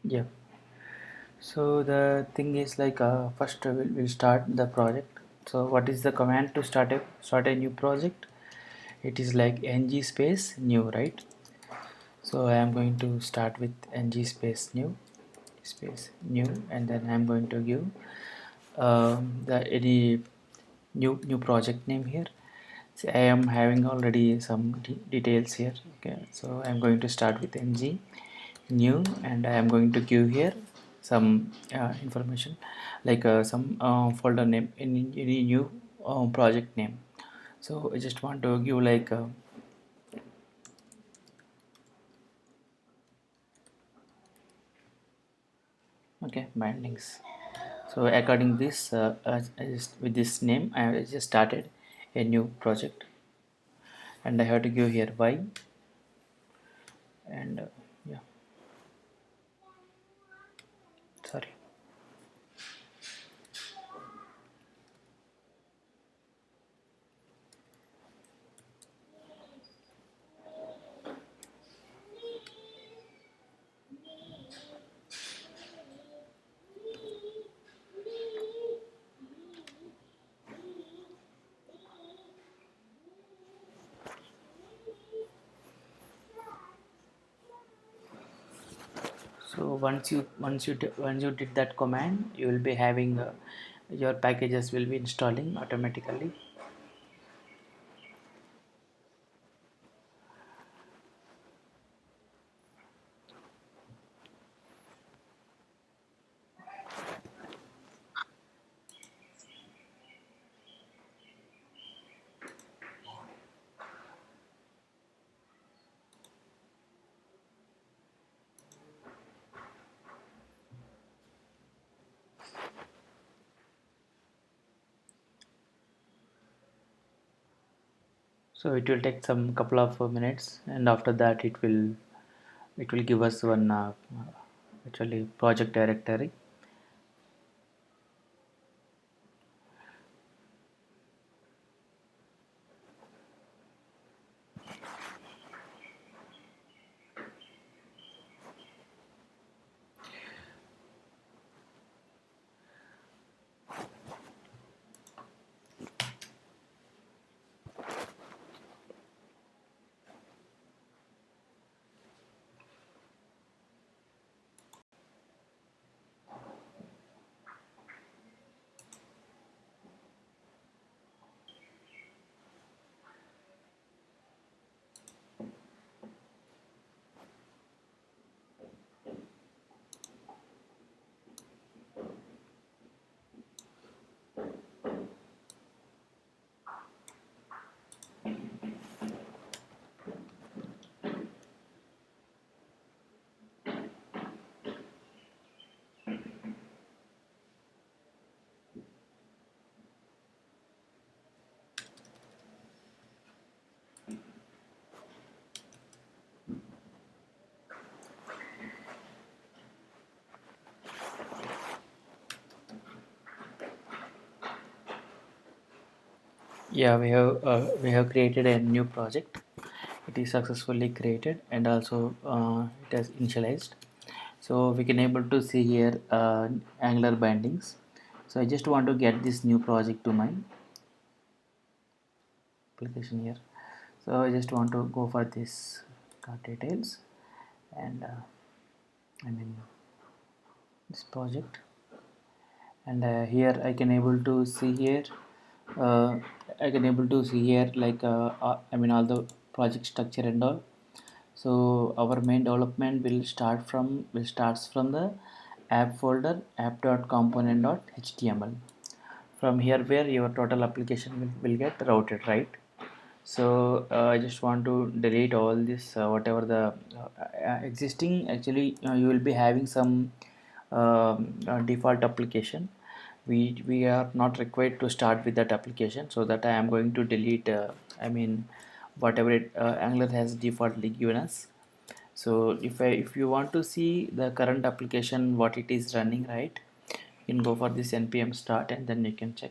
Yeah. So the thing is like first we'll start the project. So what is the command to start a new project? It is like ng space new, right? So I am going to start with ng space new, and then I am going to give the any new project name here. So I am having already some details here. Okay, so I am going to start with ng new, and I am going to give here some information like some folder name, any new project name. So I just want to give like okay, bindings. So according this I just, with this name I just started a new project, and I have to give here y, and yeah, sorry. So once you did that command, you will be having your packages will be installing automatically. So it will take some couple of minutes, and after that it will give us one actually project directory. Yeah, we have created a new project. It is successfully created, and also it has initialized. So we can able to see here Angular bindings. So I just want to get this new project to my application here. So I just want to go for this details, and I mean this project, and here I can able to see here uh, I can able to see here like I mean all the project structure and all. So our main development will starts from the app folder app.component.html. From here where your total application will get routed, right? So I just want to delete all this whatever the existing. Actually you will be having some default application. We are not required to start with that application, so that I am going to delete I mean whatever Angular has defaultly given us. So if you want to see the current application what it is running, right, you can go for this npm start, and then you can check.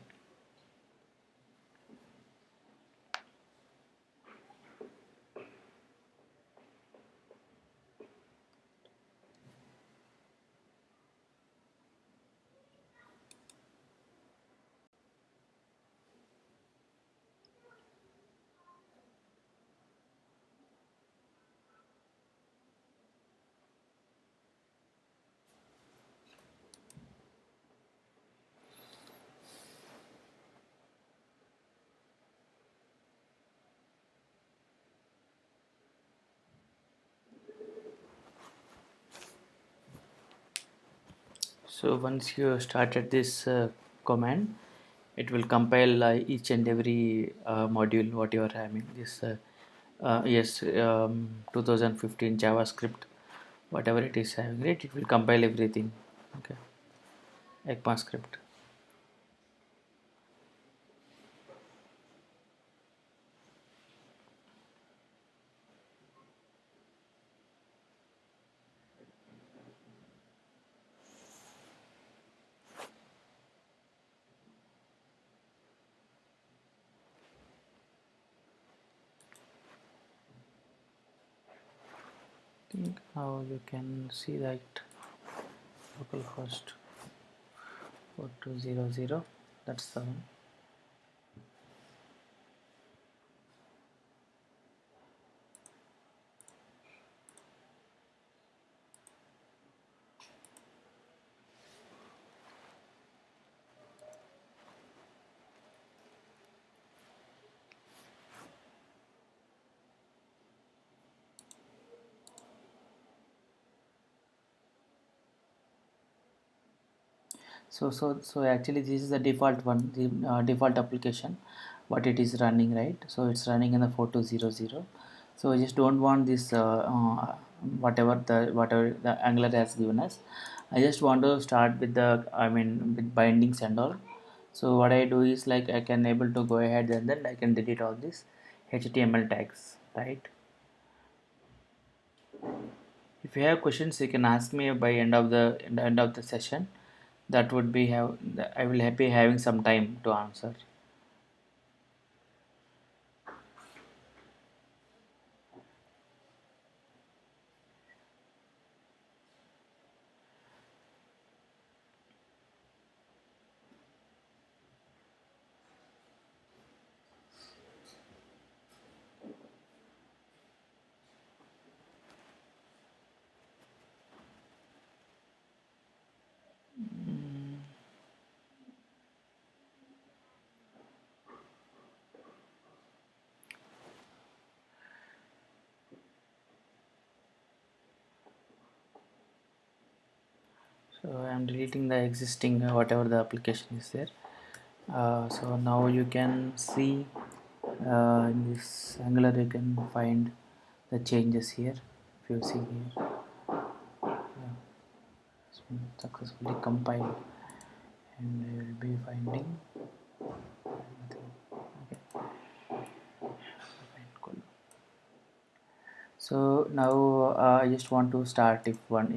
So once you started this command, it will compile each and every module what you are having. This yes, 2015 JavaScript, whatever it is having, right? It will compile everything. Okay, ECMAScript. Think how you can see that localhost 4200. That's the one. So actually this is the default one, the default application what it is running, right? So it's running in the 4200. So I just don't want this whatever the Angular has given us. I just want to start with the, I mean, with bindings and all. So what I do is like I can able to go ahead and then I can delete all these HTML tags, right? If you have questions, you can ask me by end of the session. That would be have, I will happy having some time to answer. So I am deleting the existing whatever the application is there. So now you can see in this Angular you can find the changes here. If you see here, it's been successfully compiled, and you will be finding nothing. Okay, fine, cool. So now I just want to start if one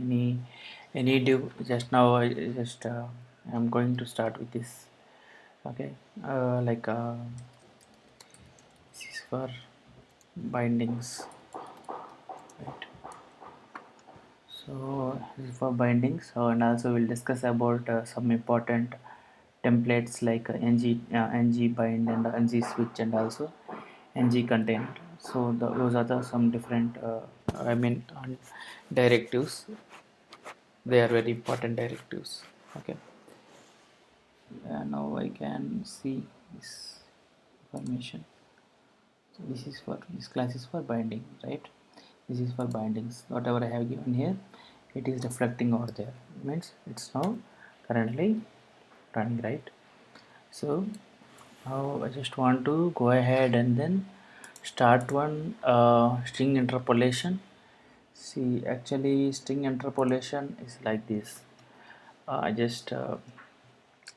any div just now I just I'm going to start with this. Okay, like this is for bindings, right? So this is for bindings. So and also we'll discuss about some important templates like ng bind and ng switch and also ng content. So those are the some different I mean directives. They are very important directives. Okay, now I can see this information. So this is for, this class is for binding, right? This is for bindings. Whatever I have given here, it is reflecting over there. It means it's now currently running, right? So now I just want to go ahead and then start one string interpolation. See, actually string interpolation is like this. Just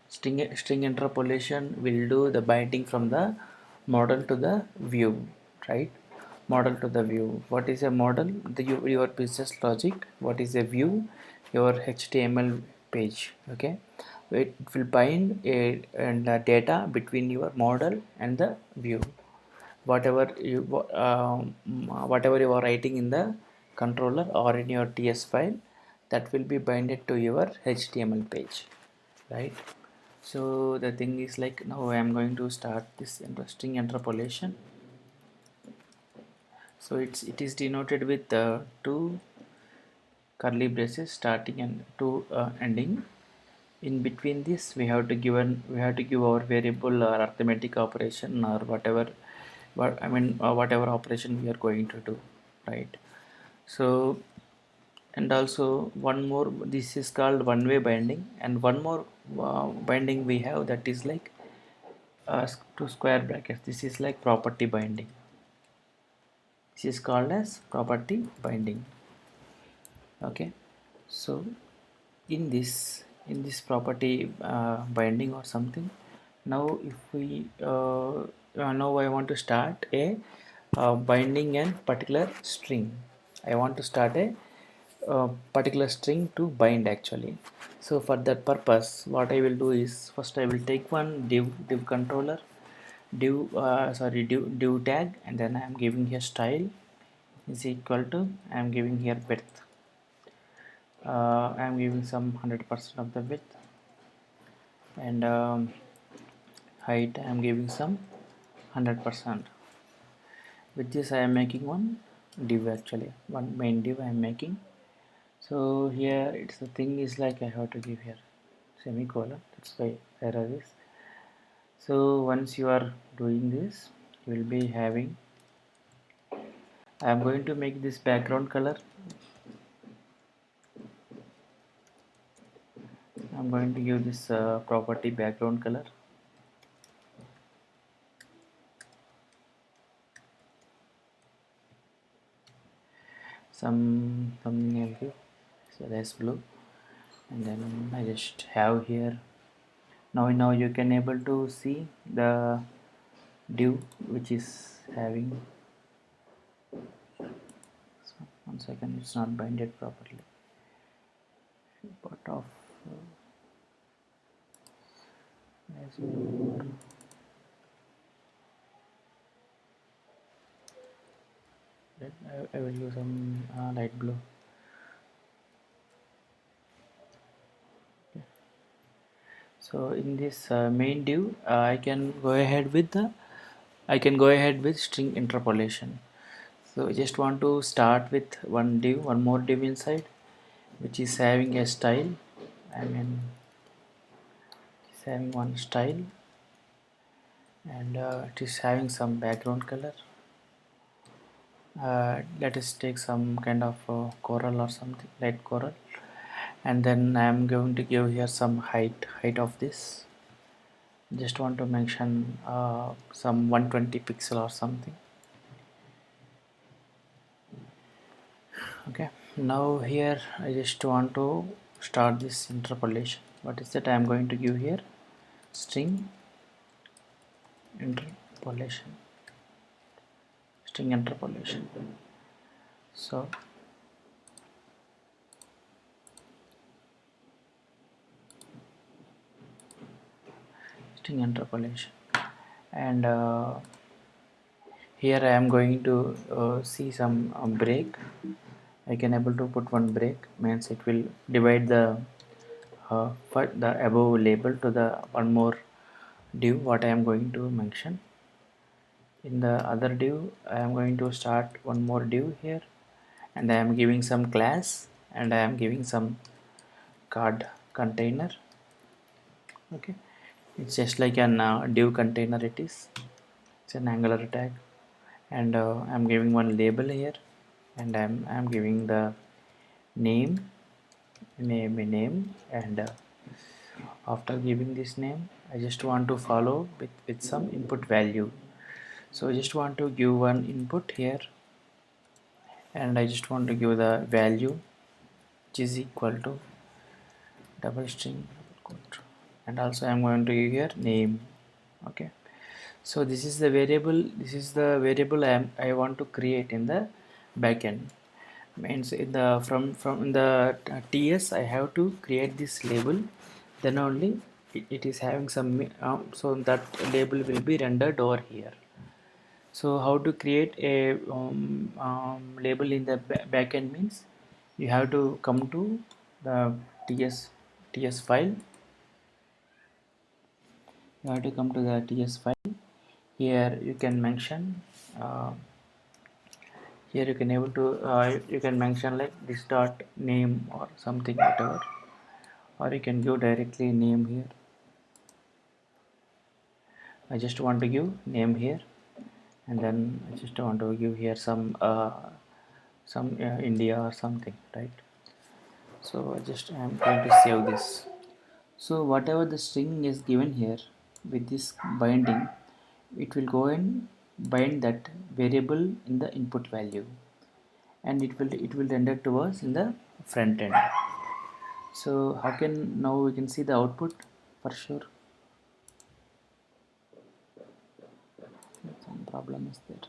string interpolation will do the binding from the model to the view, right? Model to the view. What is a model? Your business logic. What is a view? Your HTML page. Okay, it will bind and data between your model and the view. Whatever you whatever you are writing in the controller or in your TS file, that will be binded to your HTML page, right? So the thing is like now I am going to start this interesting interpolation. So it is denoted with two curly braces starting and two ending. In between this we have to give our variable or arithmetic operation or whatever, whatever operation we are going to do, right? So and also one more, this is called one-way binding, and one more binding we have, that is like to square brackets. This is like property binding. This is called as property binding. Okay, so in this property binding or something, now if we now I want to start a binding a particular string. I want to start a particular string to bind actually. So for that purpose, what I will do is, first I will take one div controller, div tag, and then I am giving here style is equal to, I am giving here width. I am giving some 100% of the width, and height I am giving some 100%. With this I am making one div, actually one main div I am making. So here it's the thing is like I have to give here semicolon, that's why error is. So once you are doing this, you will be having, I am going to make this background color. I am going to give this property background color. Something I'll give, so that's blue, and then I just have here, now you can able to see the div which is having, so 1 second, it's not binded properly, part of dashboard. I will use some light blue. Okay. So in this main div, I can go ahead with string interpolation. So I just want to start with one more div inside, which is having a style. I mean, it's having one style, and it is having some background color. Let us take some kind of coral or something, light coral, and then I am going to give here some height of this. Just want to mention some 120 pixel or something. Okay, now here I just want to start this interpolation. What is that I am going to give here? String interpolation. String interpolation. So string interpolation, and here I am going to see some break. I can able to put one break, means it will divide the above label to the one more div what I am going to mention. In the other div I am going to start one more div here, and I am giving some class, and I am giving some card container. Okay, it's just like an div container, it's an angular tag, and I'm giving one label here, and I'm giving the name, and after giving this name I just want to follow with some input value. So I just want to give one input here, and I just want to give the value which is equal to double string quote, and also I'm going to give here name. Okay, so this is the variable I want to create in the backend. Means in the from in the TS I have to create this label, then only it is having some so that label will be rendered over here. So how to create a label in the backend means, you have to come to the TS file. You have to come to the TS file. Here you can mention. Here you can able to you can mention like this dot name or something, whatever, or you can give directly name here. I just want to give name here, and then I just want to give here some India or something, right? So I am going to save this. So whatever the string is given here with this binding, it will go and bind that variable in the input value, and it will render to us in the front end. So how can now we can see the output for sure? Some problem is there.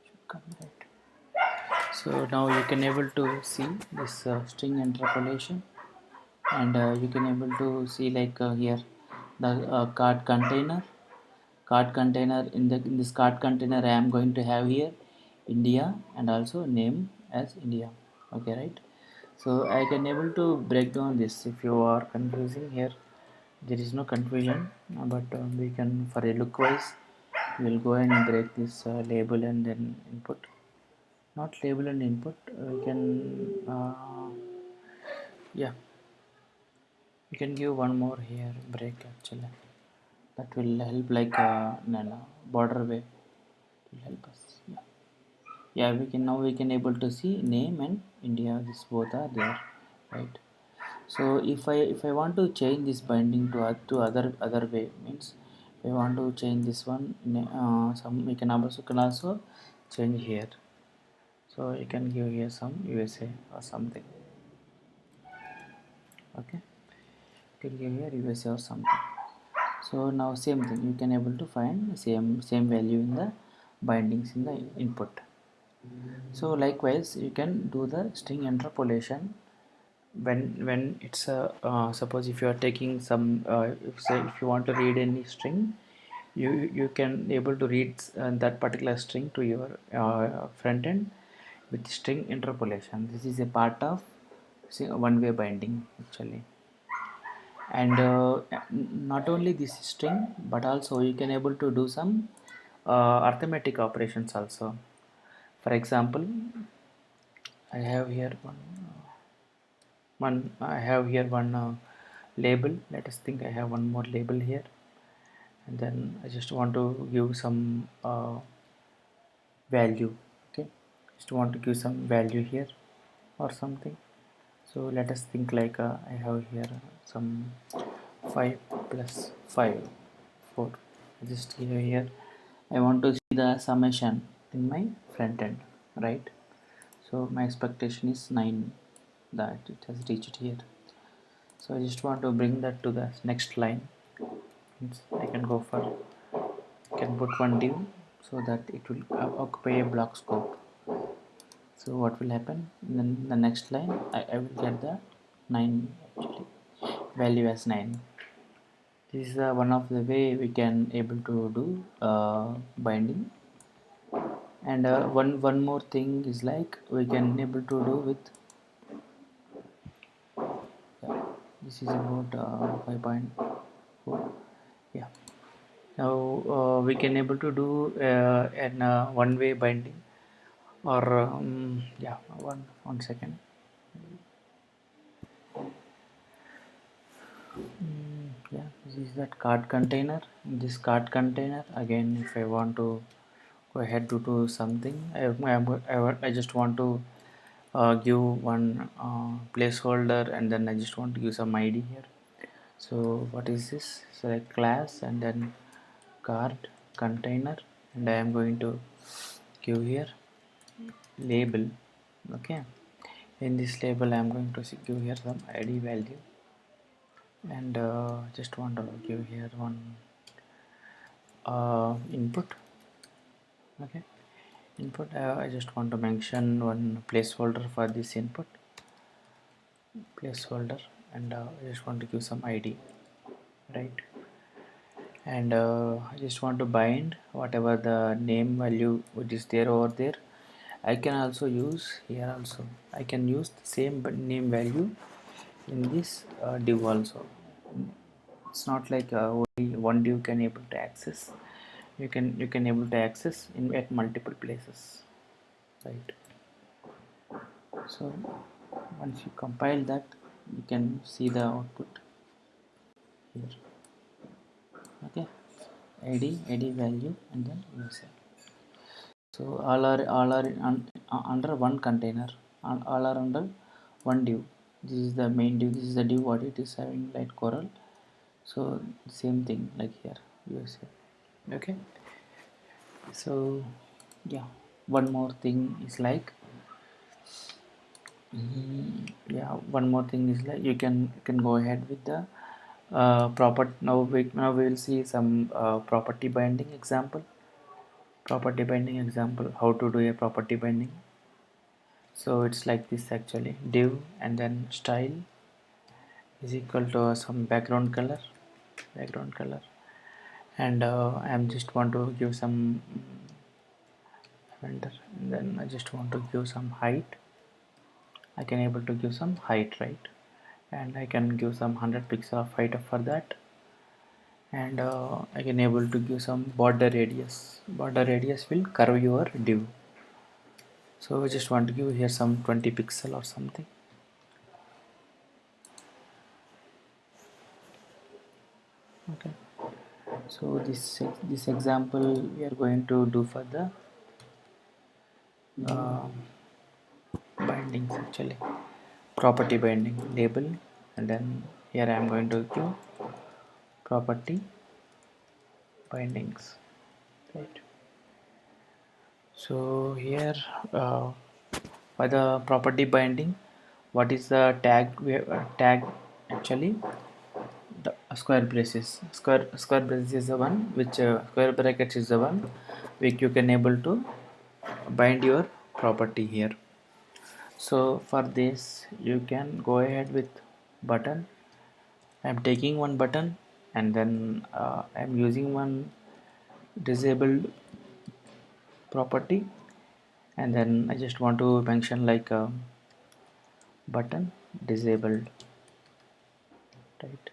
Should come right. So now you can able to see this string interpolation, and you can able to see like here the card container. In this card container I am going to have here India and also name as India. Okay, right? So I can able to break down this. If you are confusing here, there is no confusion, but we can, for a look wise, we will go and break this label and then input. Not label and input, we can yeah, you can give one more here break actually. That will help like no, no, border way. It will help us. Yeah. Yeah, we can now we can able to see name and India. This both are there, right? So if I want to change this binding to other way, means if I want to change this one, some we can also change here. So you can give here some USA or something. Okay, you can give here USA or something. So now same thing, you can able to find same value in the bindings in the input. So likewise you can do the string interpolation when it's a suppose if you are taking some if you want to read any string, you can able to read that particular string to your front end with string interpolation. This is a part of one way binding actually. And not only this string, but also you can able to do some arithmetic operations also. For example, I have here one label. Let us think I have one more label here, and then I just want to give some value. Okay, just want to give some value here or something. So let us think like I have here some 5 plus 5 4. Just here I want to see the summation in my front end, right? So my expectation is 9 that it has reached here. So I just want to bring that to the next line. I can go for, can put one div so that it will occupy a block scope. So what will happen in the next line, I will get the 9 actually value as 9. This is one of the way we can able to do binding. And one more thing is like we can able to do with, yeah, this is about 5.4. Yeah, now we can able to do an one way binding, or yeah, one second. Yeah, this is that card container. In this card container again, if I want to go ahead to do something, I just want to give one placeholder, and then I just want to give some ID here. So what is this? Select class and then card container, and I am going to give here label. Okay, in this label I am going to give here some ID value, and just want to give here one input. Okay, input. I just want to mention one placeholder for this input, placeholder, and I just want to give some ID, right? And I just want to bind whatever the name value which is there over there. I can also use here also. I can use the same name value in this div also. It's not like only one div can able to access. You can able to access in at multiple places, right? So once you compile that, you can see the output here. Okay, id value and then user. So all are under one container, all are under one div. This is the main div, this is the div what it is having light coral. So same thing like here user. Okay, so yeah, one more thing is like yeah, one more thing is like you can go ahead with the now we will see some property binding example. Property binding example, how to do a property binding. So it's like this actually, div and then style is equal to some background color, and I'm just want to give some render, and then I just want to give some height. I can able to give some height, right? And I can give some 100 pixel of height for that, and I can able to give some border radius will curve your div. So I just want to give here some 20 pixel or something. Okay, so this example we are going to do for the uh, bindings actually, property binding label, and then here I am going to give property bindings, right? So here for the property binding, what is the tag we have, tag actually the square braces is the one which square brackets is the one which you can able to bind your property here. So for this you can go ahead with button. I'm taking one button, and then I'm using one disabled property, and then I just want to mention like button disabled, right?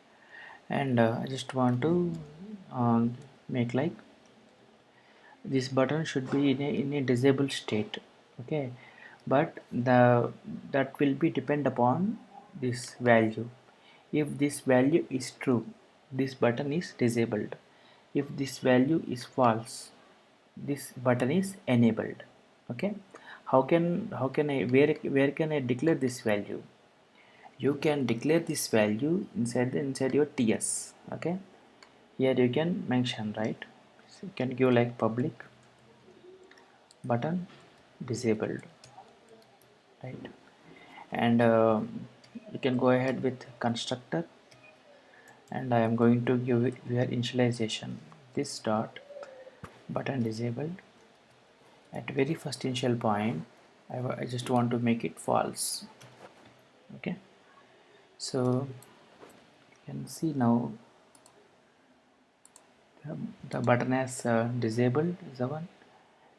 And I just want to make like this button should be in a disabled state. Okay, but that will be depend upon this value. If this value is true, this button is disabled. If this value is false, this button is enabled. Okay, how can I where can I declare this value? You can declare this value inside your TS. Okay, here you can mention, right? So you can give like public button disabled, right? And you can go ahead with constructor, and I am going to give it where initialization this dot button disabled at very first initial point. I just want to make it false. Okay, so you can see now the button as disabled is the one,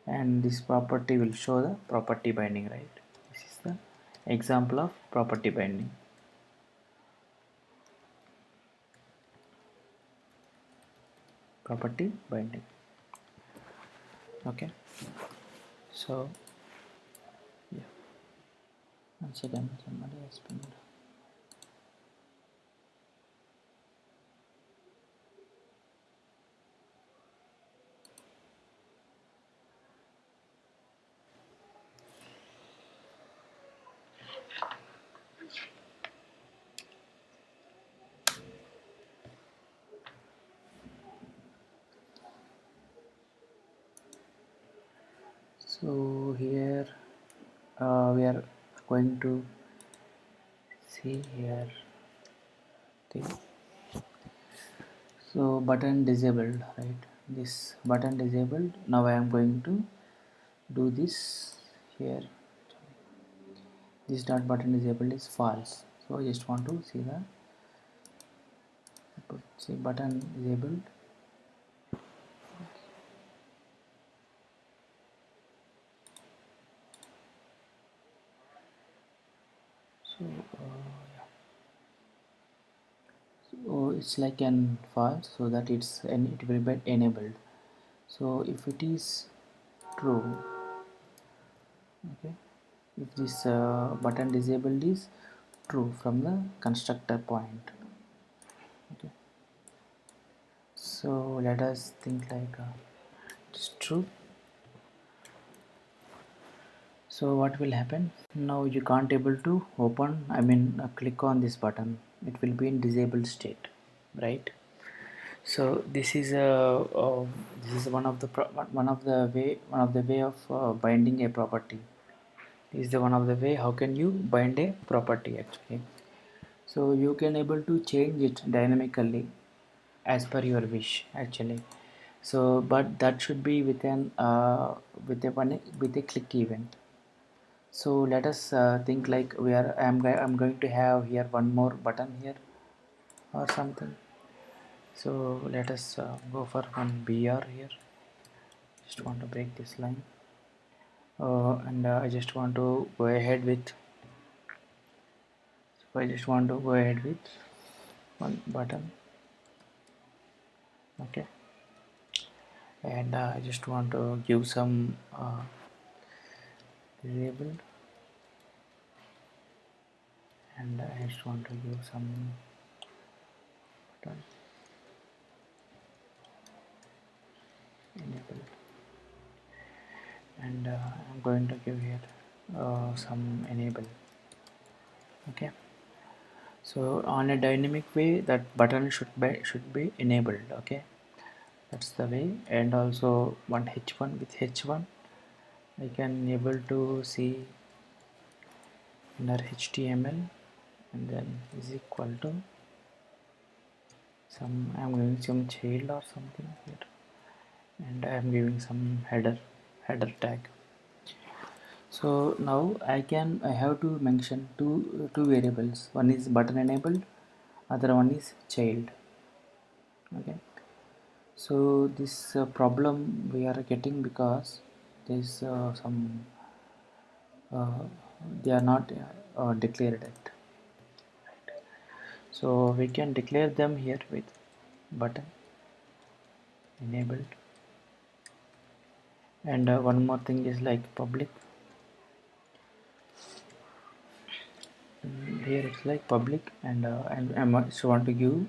and this property will show the property binding, right? This is the example of property binding. Property binding. Okay, so yeah, once again somebody has been. So here we are going to see here thing. So button disabled, right? This button disabled. Now I am going to do this here. This dot button disabled is false, so I just want to see the button disabled. So so it's like an false, so that it will be enabled. So if it is true, okay, if this button disabled is true from the constructor point, okay, so let us think like it's true. So what will happen now? You can't able to open, click on this button. It will be in disabled state, right? So this is one of the way of binding a property. Is the one of the way how can you bind a property actually. So you can able to change it dynamically as per your wish actually. So but that should be with a click event. So let us think like I'm going to have here one more button here or something. So let us go for one BR here. Just want to break this line, and I just want to go ahead with. So I just want to go ahead with one button, okay, and I just want to give some disabled, and I just want to give some button enabled, and I'm going to give here some enable, okay. So on a dynamic way, that button should be enabled, okay. That's the way. And also one h1 with h1 I can able to see under html, and then is equal to some, I'm giving some child or something here, and I am giving some header tag. So now I have to mention two variables. One is button enabled, other one is child, okay. So this problem we are getting because there is some uh, they are not declared yet. So we can declare them here with button enabled, and one more thing is like public. Here it's like public, and I just want to give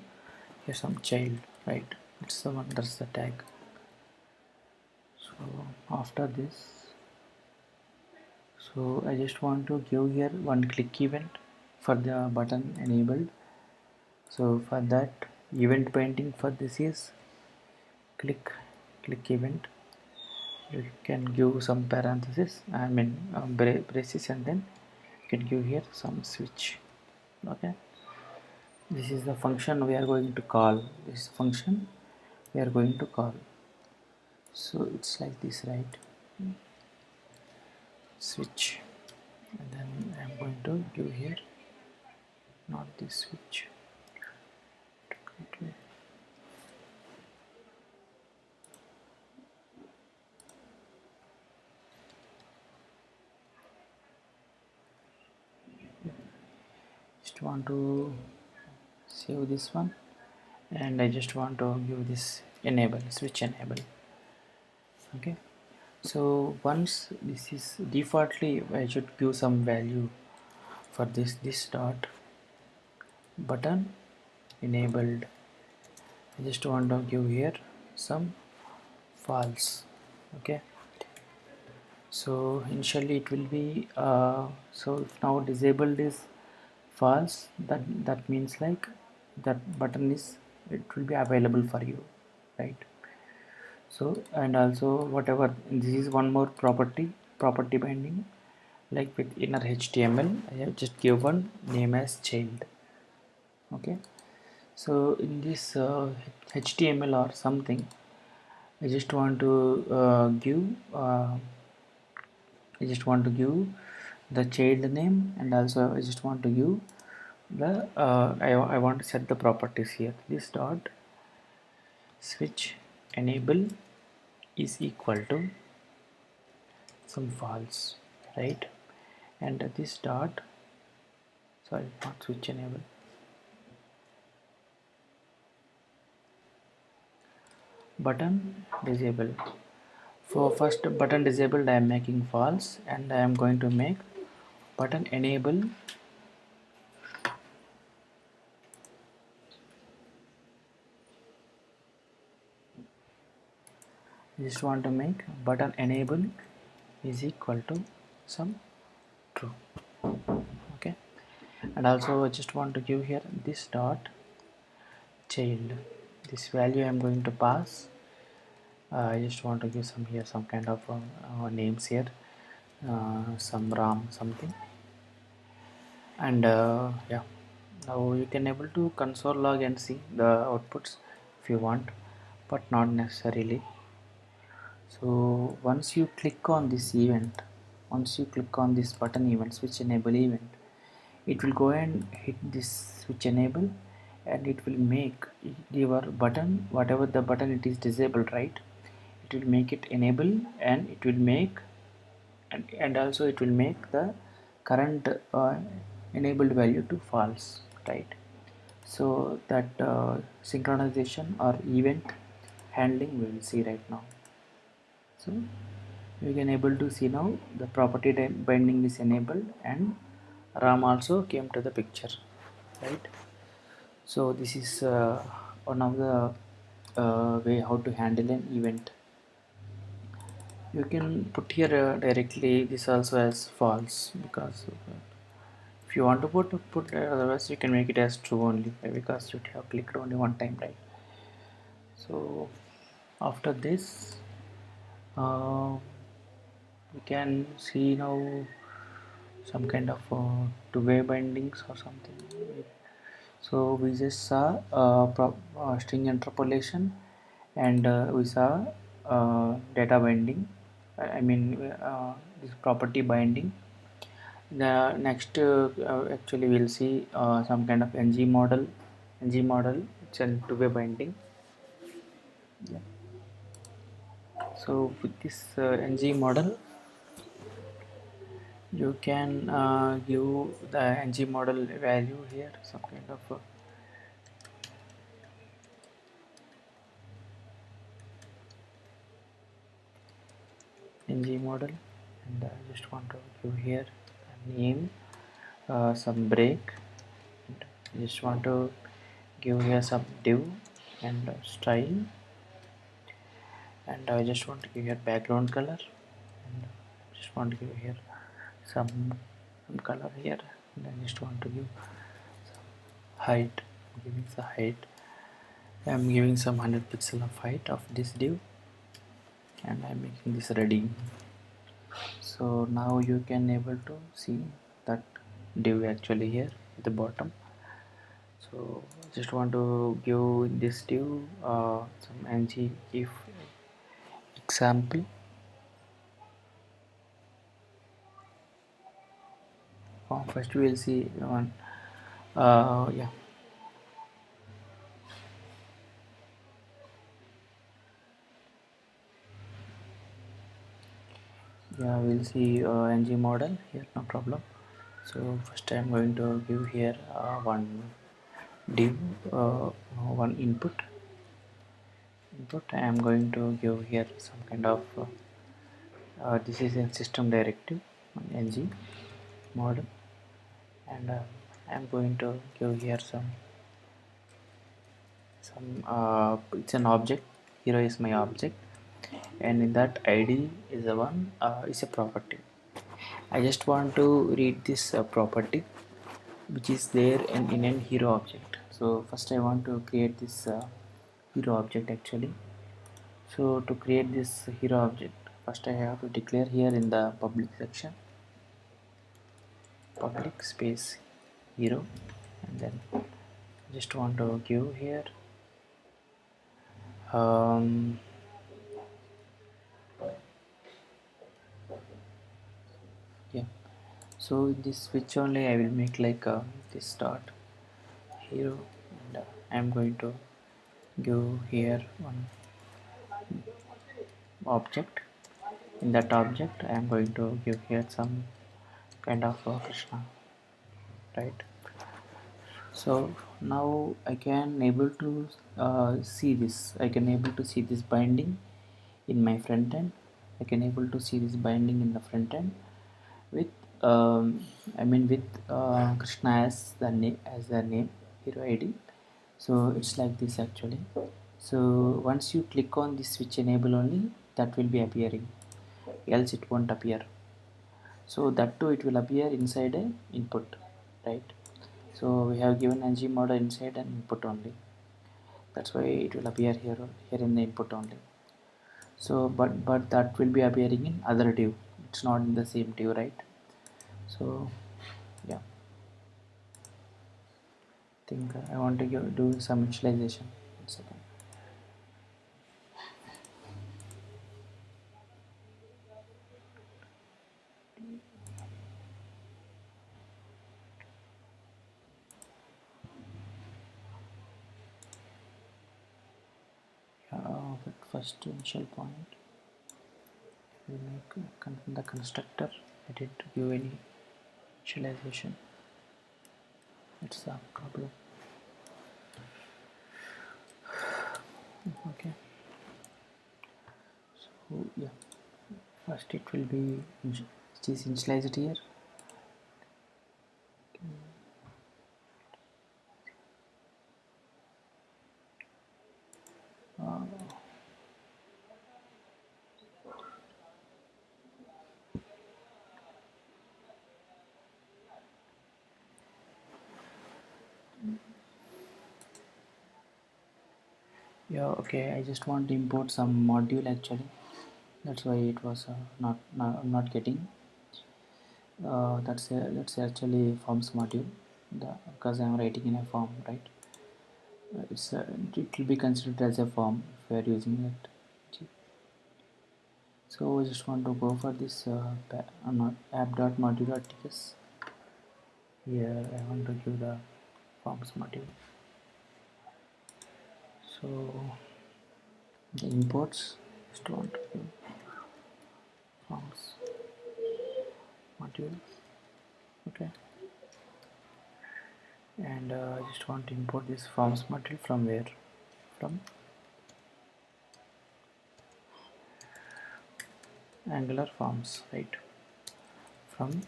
here some child, right? It's the one, that's the tag. So after this, so I just want to give here one click event for the button enabled. So for that, event binding for this is click event. You can give some parenthesis, braces, and then you can give here some switch, okay. This is the function we are going to call. This function we are going to call. So it's like this, right? Switch, and then I'm going to give here not this switch. Okay. Just want to save this one, and I just want to give this enable, switch enable, okay. So once this is defaultly, I should give some value for this dot button enabled. I just want to give here some false, okay. So initially it will be so if now disabled is false, that means like that button is, it will be available for you, right? So and also whatever, this is one more property binding, like with inner html I have just given name as child, okay. So in this html or something, I just want to give I just want to give the child name, and also I just want to give the I want to set the properties here. This dot switch enable is equal to some false, right? And this dot, sorry, not switch enable, button disable. For first button disabled I am making false, and I am going to make button enable just want to make button enable is equal to some true. Okay, and also I just want to give here this dot child, this value I am going to pass. I just want to give some here some kind of names here, some ram something, and yeah, now you can able to console log and see the outputs if you want, but not necessarily. So once you click on this event, once you click on this button event, switch enable event, it will go and hit this switch enable, and it will make your button, whatever the button it is disabled, right, it will make it enable, and it will make and also it will make the current enabled value to false, right? So that synchronization or event handling we will see right now. So you can able to see now the property binding is enabled, and RAM also came to the picture, right? So this is one of the way how to handle an event. You can put here directly this also as false, because if you want to put otherwise you can make it as true only, because you have clicked only one time, right? So after this we can see now some kind of two-way bindings or something. So we just saw string interpolation, and we saw data binding. I mean this property binding. The next actually we'll see some kind of ngModel. ngModel, it's a two-way binding. Yeah. So with this ngModel, you can give the ngModel value here, some kind of ngModel, and I just want to give here a name, some break, and I just want to give here some div and style, and I just want to give here background color, and I just want to give here some color here, and I just want to give height. I'm giving the height. I'm giving some 100 pixel of height of this div, and I'm making this ready. So now you can able to see that div actually here at the bottom. So just want to give this div some ngIf example. First we will see one. Yeah, we'll see ngModel here, no problem. So first I'm going to give here one div, one input. I am going to give here some kind of this is a system directive ng model, and I am going to give here some it's an object. Hero is my object, and in that id is a one is a property. I just want to read this property which is there in an hero object. So first I want to create this hero object actually. So to create this hero object, first I have to declare here in the public section public space hero, and then just want to give here um, So in this switch only I will make like this dot hero, and I am going to give here one object. In that object I am going to give here some kind of Krishna, right? So now I can able to see this. I can able to see this binding in my front end. I can able to see this binding in the front end with with Krishna as the name hero ID. So it's like this actually. So once you click on this switch enable only, that will be appearing, else it won't appear. So that too it will appear inside a input, right? So we have given ngModel inside an input only, that's why it will appear here in the input only. So but that will be appearing in other div, it's not in the same div, right? So yeah, think I want to do some initialization. One second. But first initial point we make the constructor. I didn't give any initialization, it's the problem. Okay, so yeah, first it will be it is initialized here. Yeah, okay, I just want to import some module actually, that's why it was not getting that's actually forms module, because I'm writing in a form, right? It will be considered as a form if we are using it. So I just want to go for this not app.module.ts. Here I want to give the forms module. So the imports, just want to give forms module. Okay, and I just want to import this forms module from where? From Angular forms, right? From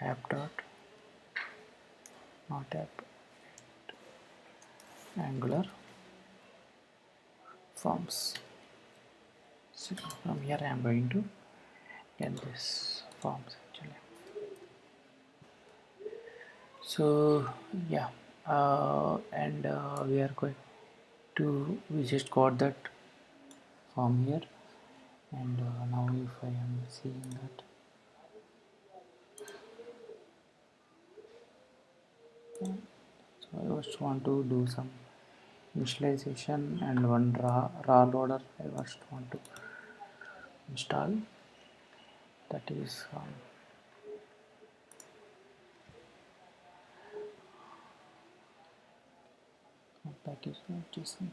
app dot not app Angular forms. So from here I am going to get this forms actually. So yeah, and we are going to, we just got that form here, and now if I am seeing that, so I just want to do some initialization and one raw loader I just want to install, that is package JSON.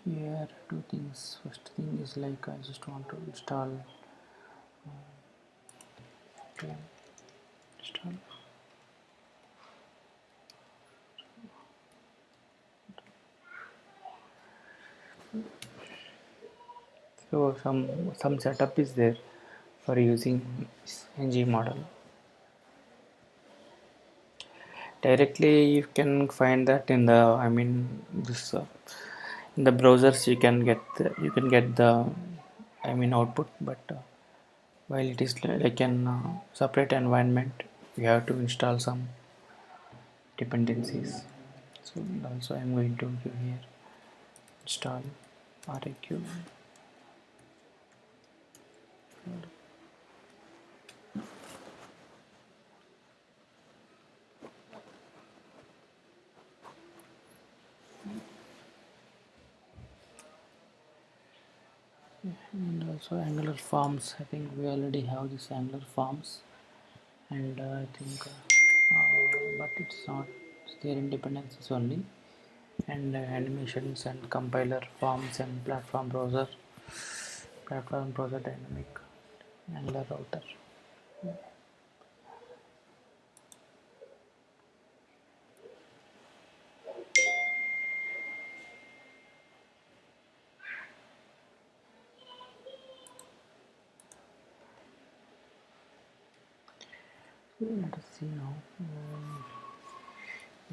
Here two things. First thing is like I just want to install install so some setup is there for using ngModel. Directly you can find that in the this in the browsers you can get the output, but while it is like an separate environment, you have to install some dependencies. So also I'm going to give here install raq. And also Angular forms. I think we already have this Angular forms, and I think, but it's not their dependencies only, and animations and compiler forms and platform browser dynamic Angular router. Let us see now.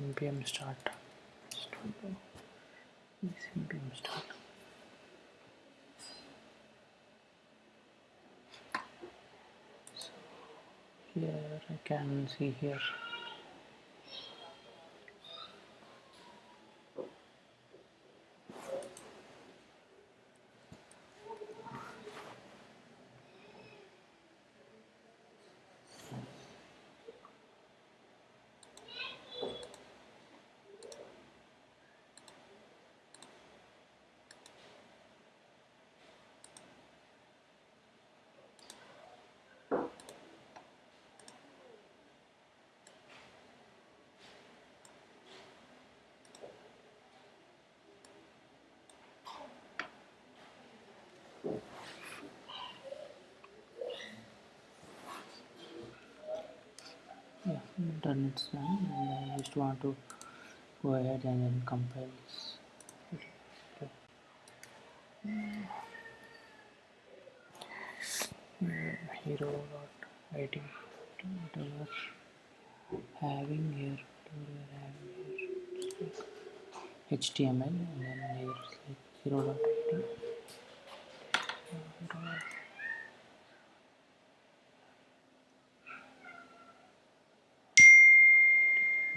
npm start. npm start. So here I can see here. Yeah, internet's done, and I just want to go ahead and then compile this. Hero.id having here HTML, and then here it's like hero.id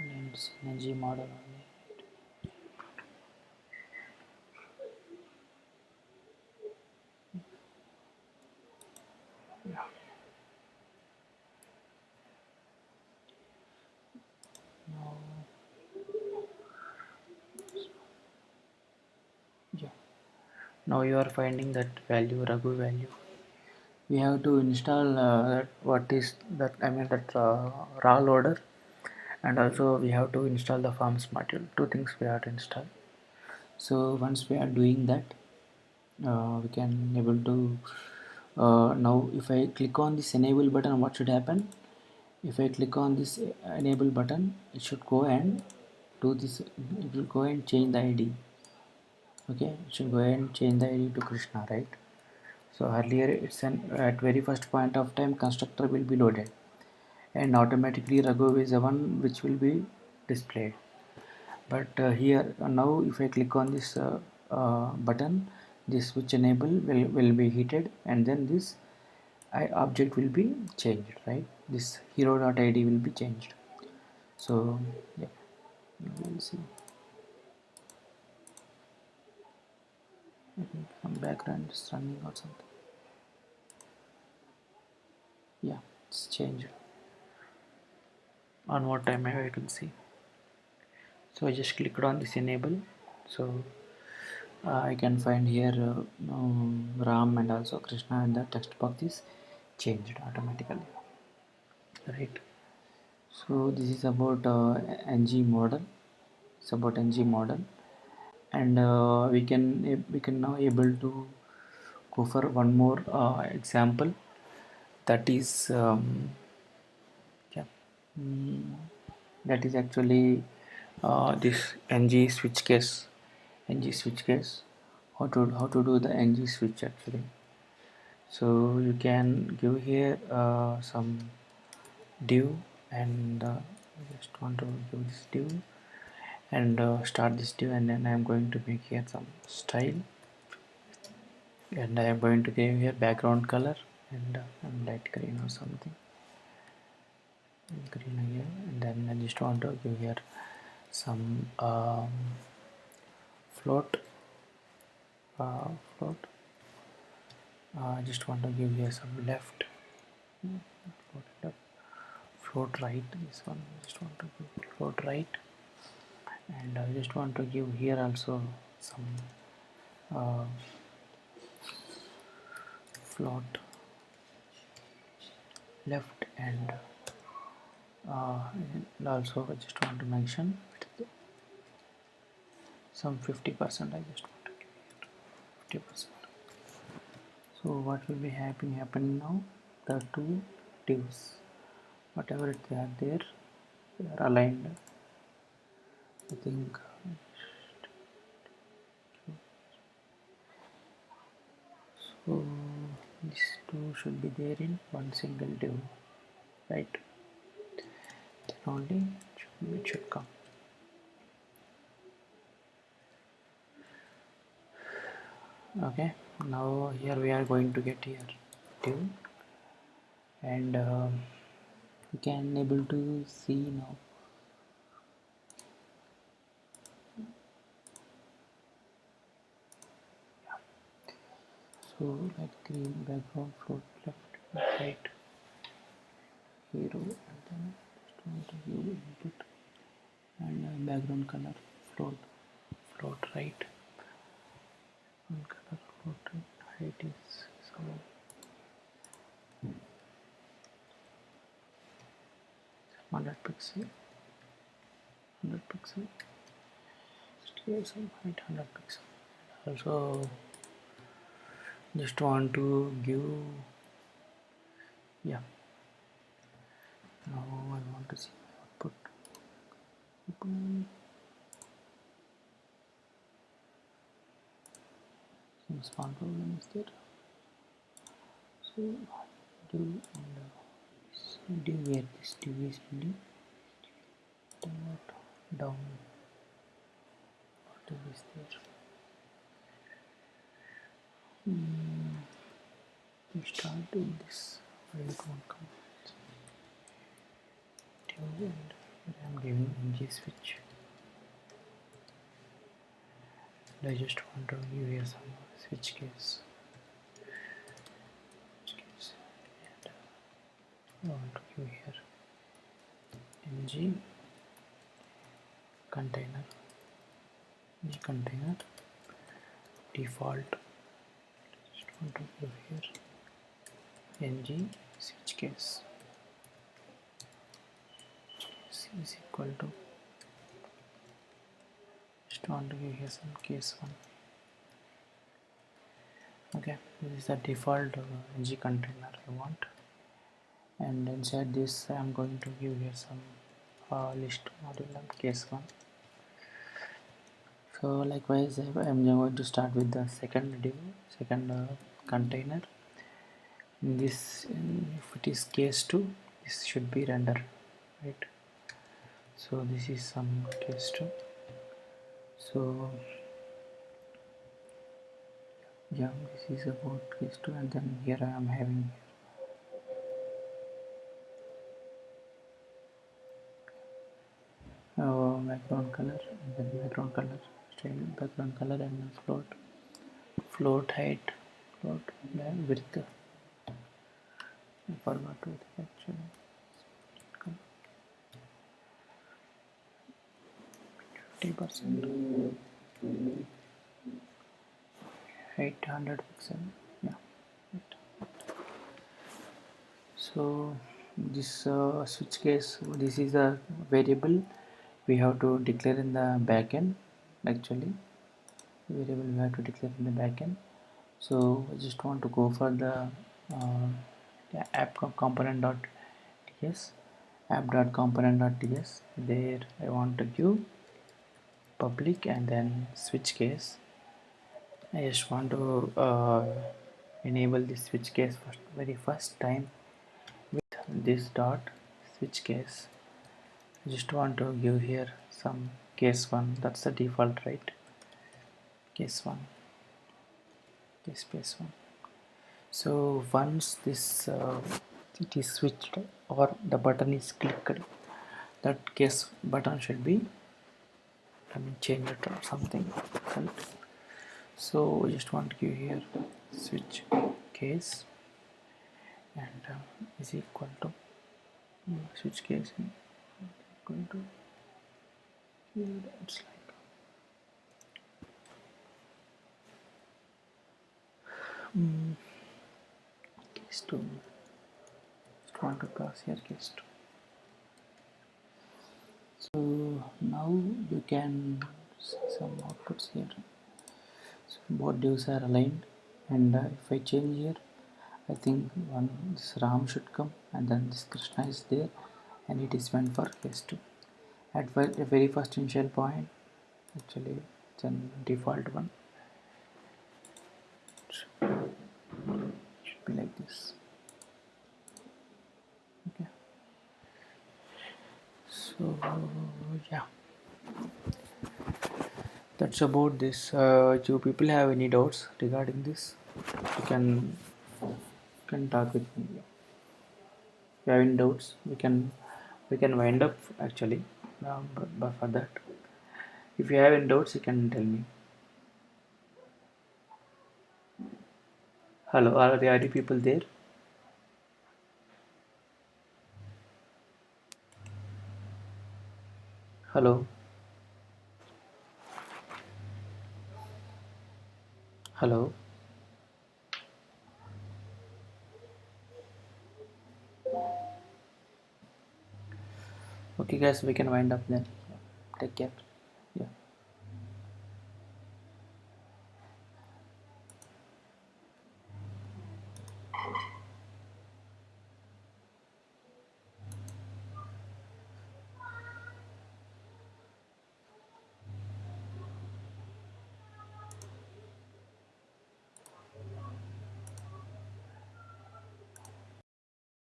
and it's ngModel only. Yeah. Now, yeah. Now you are finding that value, Raghu value. We have to install that. What is that? I mean that raw loader, and also we have to install the forms module. Two things we have to install. So once we are doing that, we can able to now if I click on this enable button, what should happen? If I click on this enable button, it should go and do this. It will go and change the ID. Okay, it should go and change the ID to Krishna, right? So earlier it's an at very first point of time constructor will be loaded, and automatically Raghu is the one which will be displayed. But here now if I click on this button, this switch enable will be heated, and then this object will be changed, right? This hero.id will be changed. So yeah, we'll see. I think some background is running or something. Yeah, it's changed. On what time I can see. So I just clicked on this enable. So I can find here Ram and also Krishna, and the text box is changed automatically, right? So this is about ngModel. It's about ngModel, and we can now able to go for one more example. That is yeah, mm, that is actually this ng switch case. ng switch case. How to do the ng switch actually. So you can give here some div, and I just want to give this div and start this div, and then I am going to make here some style, and I am going to give here background color, and light green or something, green here, and then I just want to give here some float float. I just want to give here some left, float left, float right. This one I just want to give float right, and I just want to give here also some uh, float left, and also I just want to mention some 50%. I just want to give it 50%. So what will be happening now? The two divs, whatever they are there, they are aligned. I think so. These two should be there in one single div, right? Then only it should come. Okay, now here we are going to get here div, and you can able to see now. So like green background, float left and right, hero, and then just want to view input, and background color float right, and color float right, height is some 100 pixel, 100 pixel, here some height 100 pixel. Also just want to give, yeah, now I want to see my output. Some small problem is there. So do, and do where this div is ending, down what div is there. We start with this, where it won't come. Div, and I am giving ngSwitch. I just want to give here some switch case. And I want to give here ng container, default. Just want to give here ng switch case is equal to, just want to give here some case 1. Okay, this is the default ng container I want, and inside this I am going to give here some list model case 1. So likewise I am going to start with the second container. In this, if it is case 2, this should be render, right? So this is some case 2. So yeah, this is about case 2, and then here I am having background color, and then background color style, background color, and float height, float width. I forgot width actually. 50%, height 100 pixel. Yeah. So this switch case, this is a variable we have to declare in the backend. Actually, variable we have to declare in the backend. So I just want to go for the app component.ts, app.component.ts. There I want to give public and then switch case. I just want to enable this switch case very first time with this dot switch case. I just want to give here some case 1. That's the default, right? Case 1, case space 1. So once this it is switched or the button is clicked, that case button should be, change it or something, right? So I just want to give here switch case, and is equal to switch case equal to here. It's like case 2. Just want to pass here case 2. So now you can see some outputs here. So both divs are aligned, and if I change here, I think this Ram should come, and then this Krishna is there, and it is meant for case 2. At the very first initial point, actually it's a default one. Should be like this. Okay. So yeah, that's about this. Do people have any doubts regarding this? You can talk with me. If you have any doubts, we can wind up actually. But for that, if you have any doubts, you can tell me. Hello, are there any people there? Hello, hello. Okay, guys, we can wind up then. Take care.